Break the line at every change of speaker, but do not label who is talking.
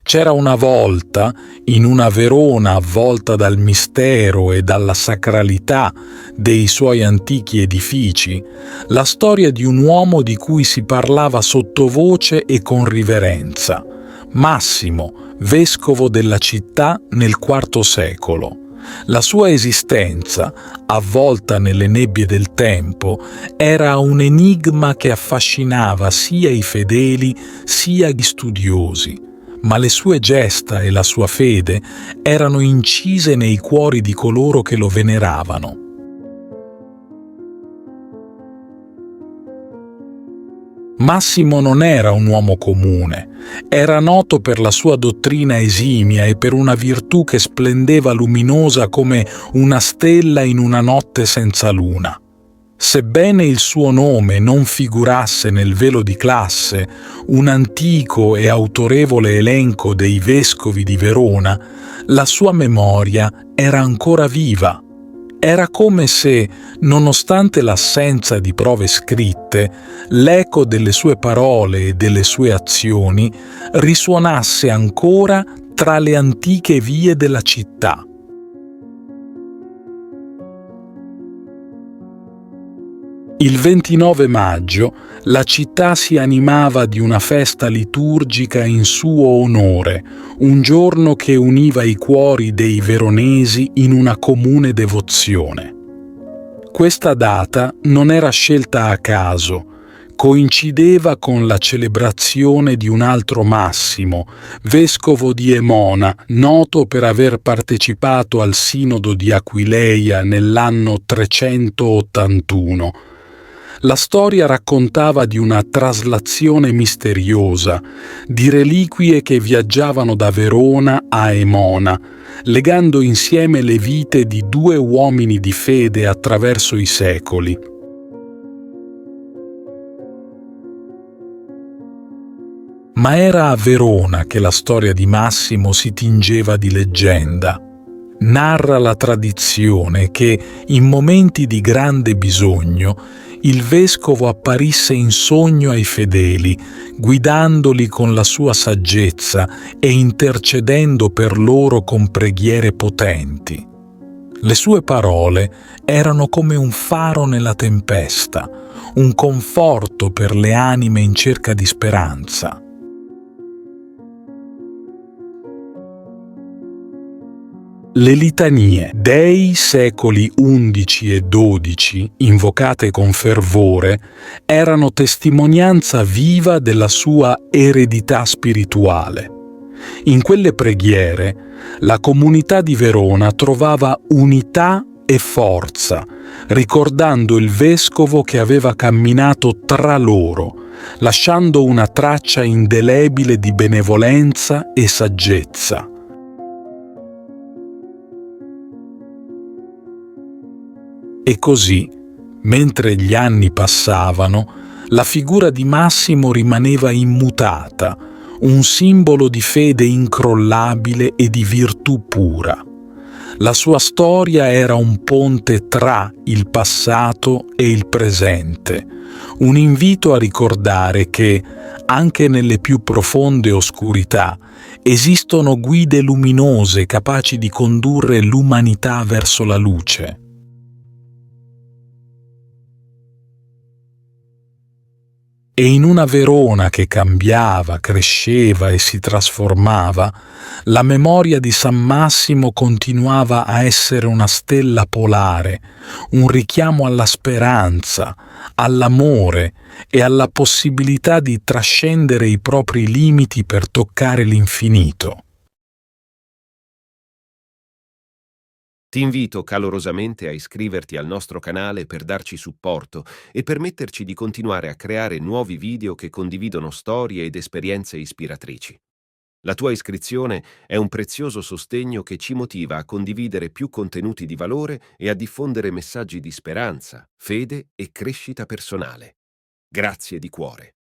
C'era una volta, in una Verona avvolta dal mistero e dalla sacralità dei suoi antichi edifici, la storia di un uomo di cui si parlava sottovoce e con riverenza, Massimo, vescovo della città nel IV secolo. La sua esistenza, avvolta nelle nebbie del tempo, era un enigma che affascinava sia i fedeli sia gli studiosi, ma le sue gesta e la sua fede erano incise nei cuori di coloro che lo veneravano. Massimo non era un uomo comune, era noto per la sua dottrina esimia e per una virtù che splendeva luminosa come una stella in una notte senza luna. Sebbene il suo nome non figurasse nel velo di classe, un antico e autorevole elenco dei vescovi di Verona, la sua memoria era ancora viva. Era come se, nonostante l'assenza di prove scritte, l'eco delle sue parole e delle sue azioni risuonasse ancora tra le antiche vie della città. Il 29 maggio la città si animava di una festa liturgica in suo onore, un giorno che univa i cuori dei veronesi in una comune devozione. Questa data non era scelta a caso, coincideva con la celebrazione di un altro Massimo, vescovo di Emona, noto per aver partecipato al Sinodo di Aquileia nell'anno 381. La storia raccontava di una traslazione misteriosa, di reliquie che viaggiavano da Verona a Emona, legando insieme le vite di due uomini di fede attraverso i secoli. Ma era a Verona che la storia di Massimo si tingeva di leggenda. Narra la tradizione che, in momenti di grande bisogno, il vescovo apparisse in sogno ai fedeli, guidandoli con la sua saggezza e intercedendo per loro con preghiere potenti. Le sue parole erano come un faro nella tempesta, un conforto per le anime in cerca di speranza. Le litanie dei secoli XI e XII, invocate con fervore, erano testimonianza viva della sua eredità spirituale. In quelle preghiere, la comunità di Verona trovava unità e forza, ricordando il vescovo che aveva camminato tra loro, lasciando una traccia indelebile di benevolenza e saggezza. E così, mentre gli anni passavano, la figura di Massimo rimaneva immutata, un simbolo di fede incrollabile e di virtù pura. La sua storia era un ponte tra il passato e il presente, un invito a ricordare che, anche nelle più profonde oscurità, esistono guide luminose capaci di condurre l'umanità verso la luce. E in una Verona che cambiava, cresceva e si trasformava, la memoria di San Massimo continuava a essere una stella polare, un richiamo alla speranza, all'amore e alla possibilità di trascendere i propri limiti per toccare l'infinito.
Ti invito calorosamente a iscriverti al nostro canale per darci supporto e permetterci di continuare a creare nuovi video che condividono storie ed esperienze ispiratrici. La tua iscrizione è un prezioso sostegno che ci motiva a condividere più contenuti di valore e a diffondere messaggi di speranza, fede e crescita personale. Grazie di cuore.